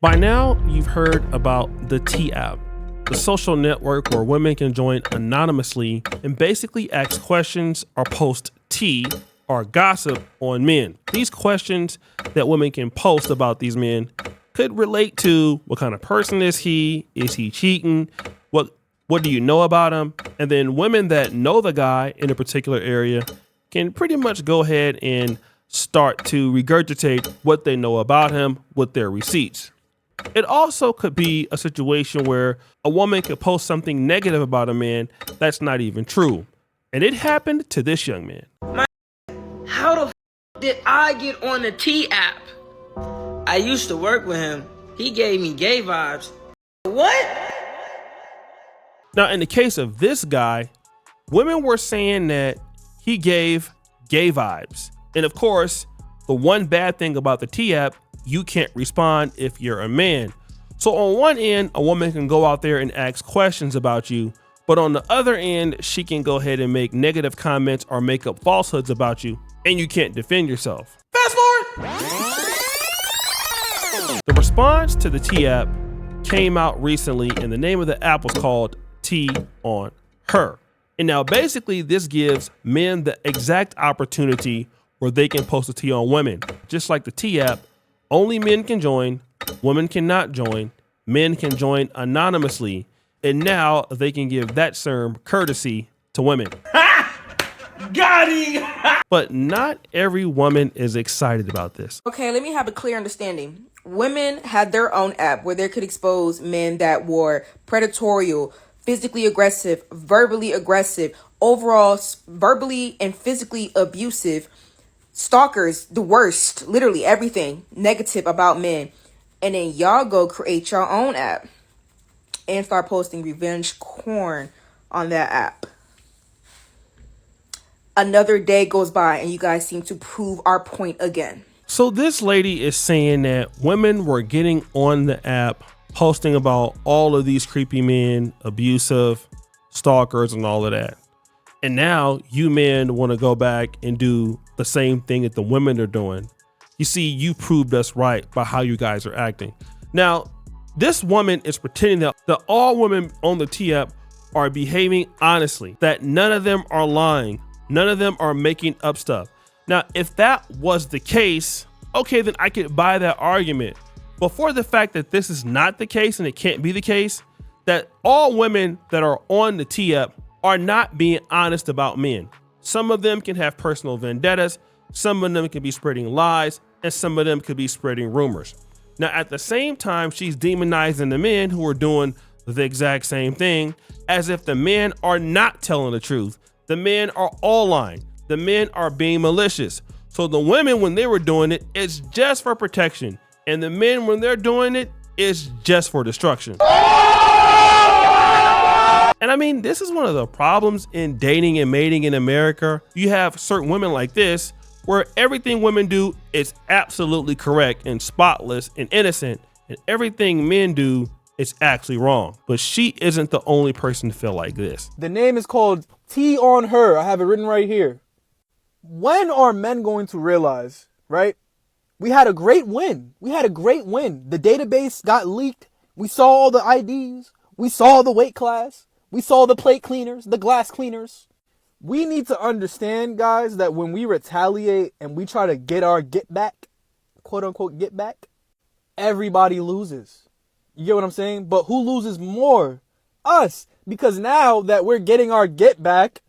By now, you've heard about the T app, the social network where women can join anonymously and basically ask questions or post tea or gossip on men. These questions that women can post about these men could relate to what kind of person is he cheating, what do you know about him? And then women that know the guy in a particular area can pretty much go ahead and start to regurgitate what they know about him with their receipts. It also could be a situation where a woman could post something negative about a man that's not even true. And it happened to this young man. How the did I get on the T app? I used to work with him. He gave me gay vibes. What? Now, in the case of this guy, women were saying that he gave gay vibes. And of course, the one bad thing about the T app, you can't respond if you're a man. So on one end, a woman can go out there and ask questions about you, but on the other end, she can go ahead and make negative comments or make up falsehoods about you, and you can't defend yourself. Fast forward. The response to the T app came out recently, and the name of the app was called T on Her. And now basically this gives men the exact opportunity where they can post a T on women. Just like the T app, only men can join, women cannot join, men can join anonymously, and now they can give that term courtesy to women. Got him. But not every woman is excited about this. Okay, let me have a clear understanding. Women had their own app where they could expose men that were predatory, physically aggressive, verbally aggressive, overall verbally and physically abusive, stalkers, the worst, literally everything negative about men. And then y'all go create your own app and start posting revenge porn on that app. Another day goes by and you guys seem to prove our point again. So this lady is saying that women were getting on the app, posting about all of these creepy men, abusive, stalkers, and all of that. And now you men want to go back and do the same thing that the women are doing. You see, you proved us right by how you guys are acting. Now, this woman is pretending that all women on the T app are behaving honestly, that none of them are lying. None of them are making up stuff. Now, if that was the case, okay, then I could buy that argument. But for the fact that this is not the case and it can't be the case, that all women that are on the T app are not being honest about men. Some of them can have personal vendettas, some of them can be spreading lies, and some of them could be spreading rumors. Now, at the same time, she's demonizing the men who are doing the exact same thing, as if the men are not telling the truth. The men are all lying. The men are being malicious. So the women, when they were doing it, it's just for protection. And the men, when they're doing it, it's just for destruction. And I mean, this is one of the problems in dating and mating in America. You have certain women like this, where everything women do is absolutely correct and spotless and innocent, and everything men do is actually wrong. But she isn't the only person to feel like this. The name is called T on Her. I have it written right here. When are men going to realize, right? We had a great win. The database got leaked. We saw all the IDs. We saw the weight class. We saw the plate cleaners, the glass cleaners. We need to understand, guys, that when we retaliate and we try to get our get back, quote unquote get back, everybody loses. You get what I'm saying? But who loses more? Us. Because now that we're getting our get back,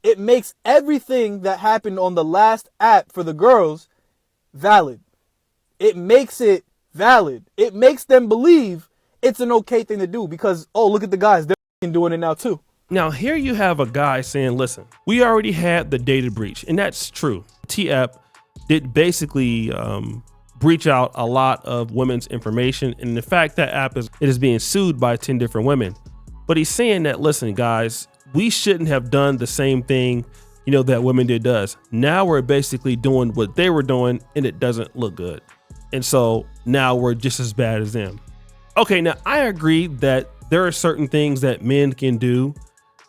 it makes everything that happened on the last app for the girls valid. It makes it valid. It makes them believe it's an okay thing to do because, oh, look at the guys. They're doing it now too. Now, here you have a guy saying, listen, we already had the data breach. And that's true. T app did basically breach out a lot of women's information. And the fact that app is being sued by 10 different women. But he's saying that, listen, guys, we shouldn't have done the same thing, that women did to us. Now we're basically doing what they were doing and it doesn't look good. And so now we're just as bad as them. Okay, now I agree that there are certain things that men can do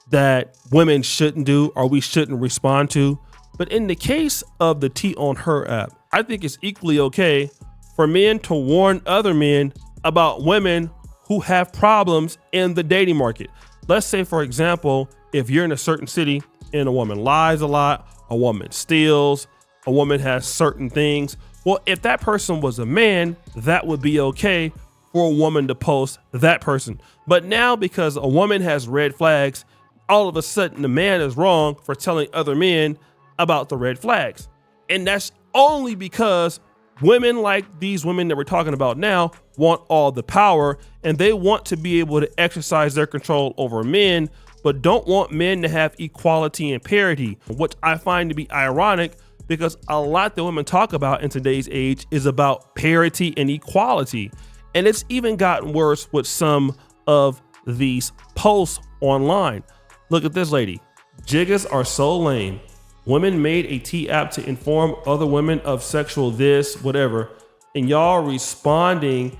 that women shouldn't do or we shouldn't respond to. But in the case of the T on Her app, I think it's equally okay for men to warn other men about women who have problems in the dating market. Let's say, for example, if you're in a certain city and a woman lies a lot, a woman steals, a woman has certain things. Well, if that person was a man, that would be okay for a woman to post that person. But now, because a woman has red flags, all of a sudden the man is wrong for telling other men about the red flags. And that's only because women like these women that we're talking about now want all the power, and they want to be able to exercise their control over men, but don't want men to have equality and parity, which I find to be ironic because a lot that women talk about in today's age is about parity and equality. And it's even gotten worse with some of these posts online. Look at this lady. Jiggas are so lame. Women made a T app to inform other women of sexual this, whatever. And y'all responding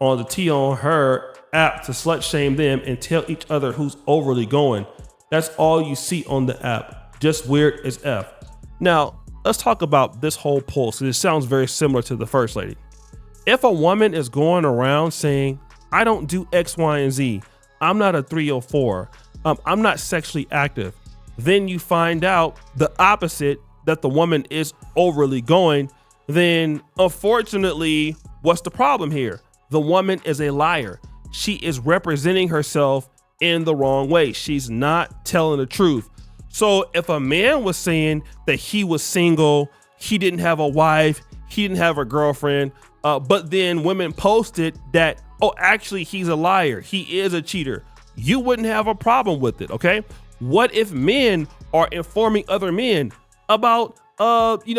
on the T on her app to slut shame them and tell each other who's overly going. That's all you see on the app. Just weird as F. Now, let's talk about this whole post. It sounds very similar to the first lady. If a woman is going around saying, I don't do X, Y, and Z, I'm not a 304, I'm not sexually active, then you find out the opposite, that the woman is overly going, then unfortunately, what's the problem here? The woman is a liar. She is representing herself in the wrong way. She's not telling the truth. So if a man was saying that he was single, he didn't have a wife, he didn't have a girlfriend, but then women posted that, oh, actually he's a liar, he is a cheater, you wouldn't have a problem with it, okay? What if men are informing other men about,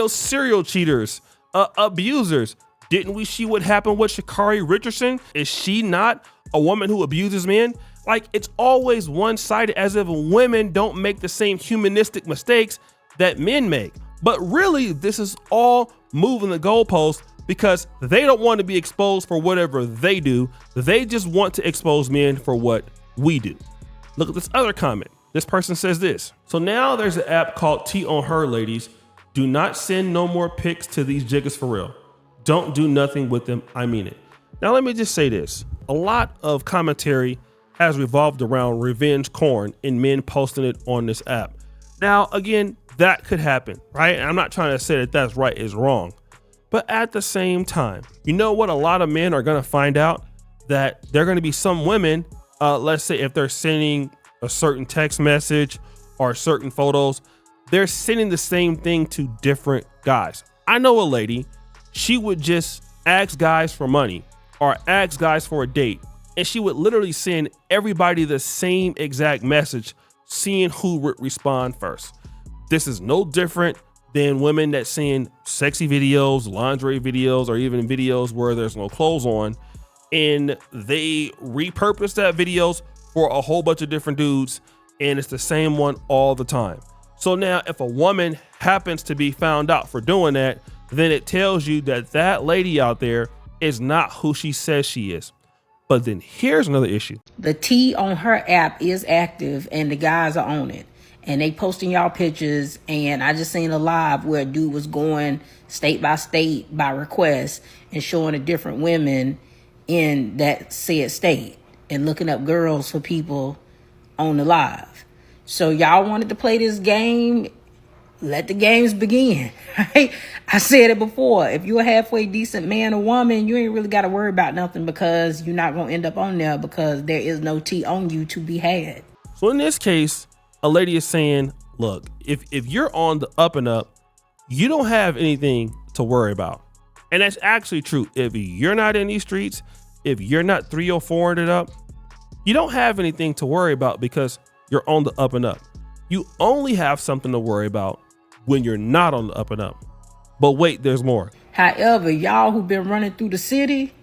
serial cheaters, abusers? Didn't we see what happened with Sha'Carri Richardson? Is she not a woman who abuses men? Like, it's always one-sided, as if women don't make the same humanistic mistakes that men make. But really, this is all moving the goalposts because they don't want to be exposed for whatever they do. They just want to expose men for what we do. Look at this other comment. This person says this. So now there's an app called T on Her, ladies. Do not send no more pics to these jiggas for real. Don't do nothing with them. I mean it. Now, let me just say this. A lot of commentary has revolved around revenge porn and men posting it on this app. Now, again, that could happen, right? And I'm not trying to say that that's right is wrong. But at the same time, you know what? A lot of men are going to find out that there are going to be some women, let's say if they're sending a certain text message or certain photos, they're sending the same thing to different guys. I know a lady, she would just ask guys for money or ask guys for a date. And she would literally send everybody the same exact message, seeing who would respond first. This is no different than women that send sexy videos, lingerie videos, or even videos where there's no clothes on, and they repurpose that videos for a whole bunch of different dudes, and it's the same one all the time. So now if a woman happens to be found out for doing that, then it tells you that that lady out there is not who she says she is. But then here's another issue. The T on Her app is active and the guys are on it. And they posting y'all pictures. And I just seen a live where a dude was going state by state by request and showing the different women in that said state and looking up girls for people on the live. So y'all wanted to play this game. Let the games begin. Right? I said it before. If you're a halfway decent man or woman, you ain't really got to worry about nothing because you're not going to end up on there because there is no tea on you to be had. So in this case, a lady is saying, look, if you're on the up and up, you don't have anything to worry about. And that's actually true. If you're not in these streets, if you're not 304 and up, you don't have anything to worry about because you're on the up and up. You only have something to worry about when you're not on the up and up. But wait, there's more. However, y'all who've been running through the city,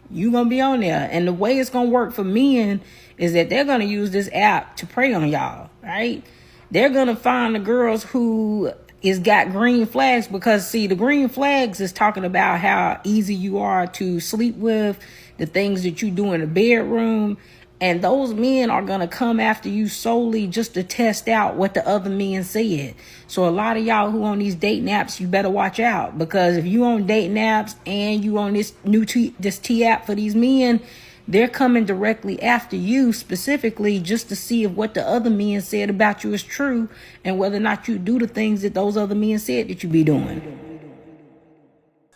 you gonna be on there. And the way it's gonna work for men is that they're gonna use this app to prey on y'all, right? They're gonna find the girls who is got green flags because, see, the green flags is talking about how easy you are to sleep with, the things that you do in the bedroom, And those men are going to come after you solely just to test out what the other men said. So a lot of y'all who on these dating apps, you better watch out, because if you on dating apps and you on this this T app for these men, they're coming directly after you specifically just to see if what the other men said about you is true and whether or not you do the things that those other men said that you be doing.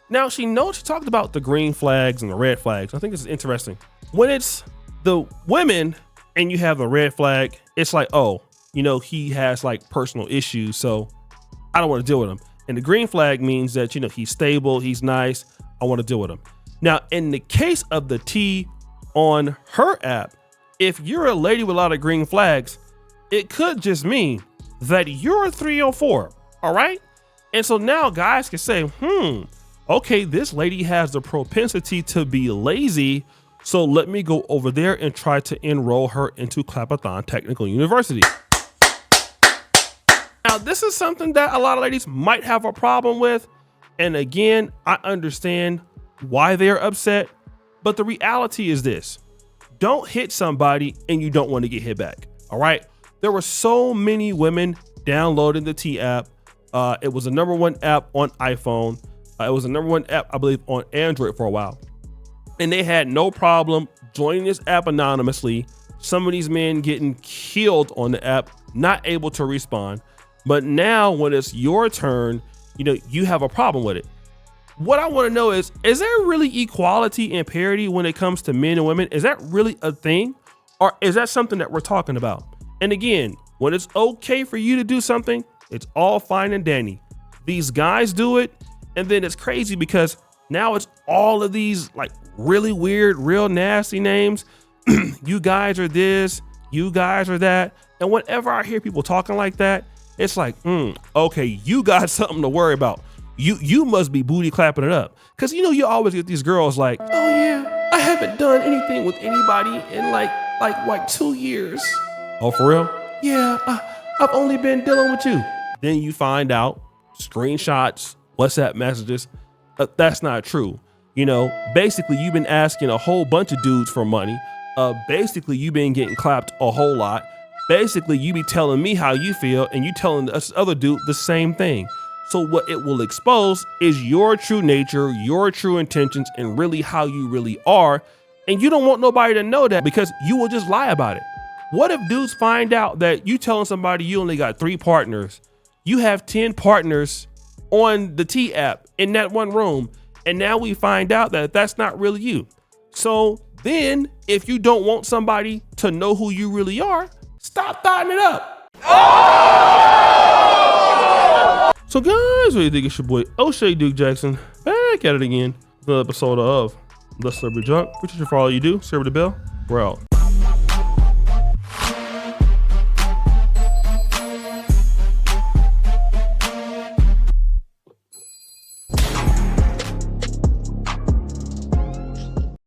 Now, she talked about the green flags and the red flags. I think this is interesting. When it's the women and you have a red flag, it's like, oh, he has like personal issues, so I don't want to deal with him. And the green flag means that, he's stable, he's nice, I want to deal with him. Now, in the case of the T on her app, if you're a lady with a lot of green flags, it could just mean that you're a 304, all right? And so now guys can say, okay, this lady has the propensity to be lazy, so let me go over there and try to enroll her into Clapperthon Technical University. Now, this is something that a lot of ladies might have a problem with. And again, I understand why they're upset, but the reality is this: don't hit somebody and you don't want to get hit back. All right. There were so many women downloading the T app. It was the #1 app on iPhone. It was the #1 app, I believe, on Android for a while. And they had no problem joining this app anonymously. Some of these men getting killed on the app, not able to respond. But now when it's your turn, you have a problem with it. What I want to know is there really equality and parity when it comes to men and women? Is that really a thing? Or is that something that we're talking about? And again, when it's okay for you to do something, it's all fine and dandy. These guys do it, and then it's crazy because now it's all of these like really weird, real nasty names. You guys are this, you guys are that. And whenever I hear people talking like that, it's like, okay, you got something to worry about. You must be booty clapping it up. Cause you always get these girls like, oh yeah, I haven't done anything with anybody in like 2 years. Oh, for real? Yeah, I've only been dealing with you. Then you find out screenshots, WhatsApp messages, that's not true. Basically you've been asking a whole bunch of dudes for money. Basically you've been getting clapped a whole lot. Basically you be telling me how you feel and you telling this other dude the same thing. So what it will expose is your true nature, your true intentions, and really how you really are. And you don't want nobody to know that because you will just lie about it. What if dudes find out that you telling somebody you only got 3 partners, you have 10 partners on the T app in that one room, and now we find out that that's not really you. So then if you don't want somebody to know who you really are, stop thotting it up. So guys, what do you think? It's your boy O'Shea Duke Jackson back at it again. Another episode of Let's Celebrity Junk. Appreciate you for all you do. Serve the bell. We're out.